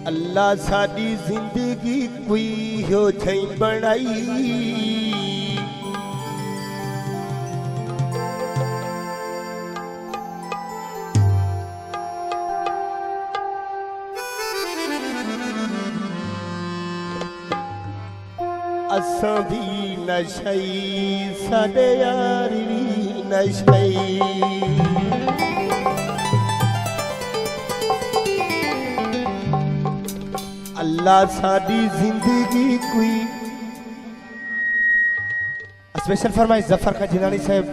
अल्लाह साडी जिंदगी कोई हो थई बनाई। असां भी नशई साडे यार भी नशई। अल्लाह साडी जिंदगी कोई स्पेशल फरमाइश जफर का जिलानी साहब।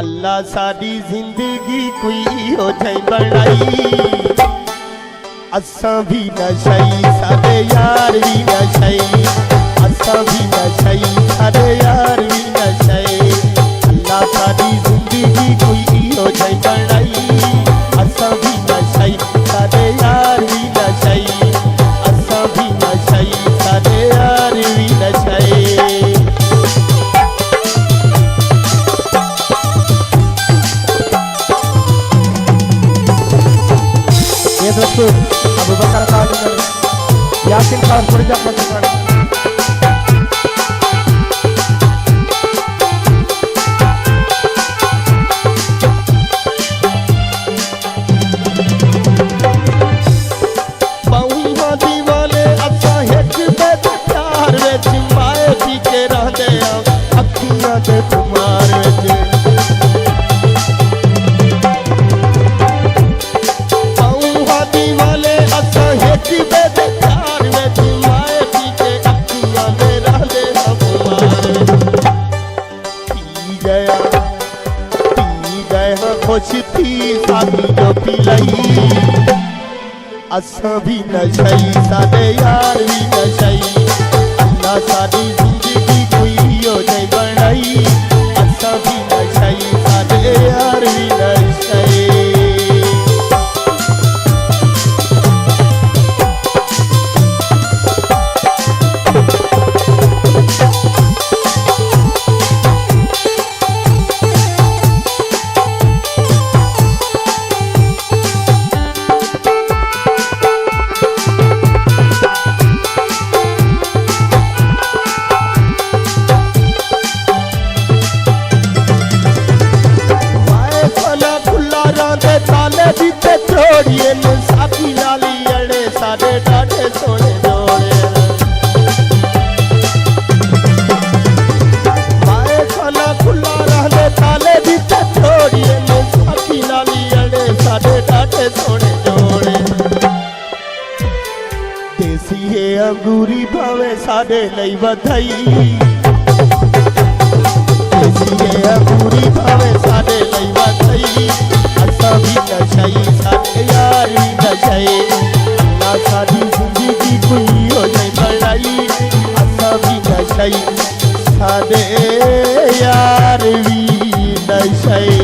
अल्लाह साडी जिंदगी कोई हो जाए बनाई। असां भी नशई साडे यार भी नशई। असां भी नशई साडे यार भी नशई। अल्लाह साडी जिंदगी कोई हो जाए बनाई। असां भी नशई साडे यार भी नशई। असां भी नशई साडे यार भी नशई। ये दोस्तों अबू बकर खान यासिन खान फरीदा खान खुश थी साथी जो पिलाई। असां भी नशई साडे यार भी नशई। अल्लाह साडी जिंदगी कोई हो जाए बनाई। असां भी नशई साडे यार भी नशई। साथी लाली अड़े साडे डाढे सोने जोड़े। माए खाना खुला रहने ताले भी छोड़िए। साथी लाली अड़े साडे डाढे सोने जोड़े। देसी है अंगूरी भावे साडे लई वधाई। देसी है अंगूरी भावे साडे लई वधाई। असां भी नशई साडे यार भी नशई। अल्लाह साडी जिंदगी कोई हो जाए बनाई। असां भी नशई साडे यार भी नशई।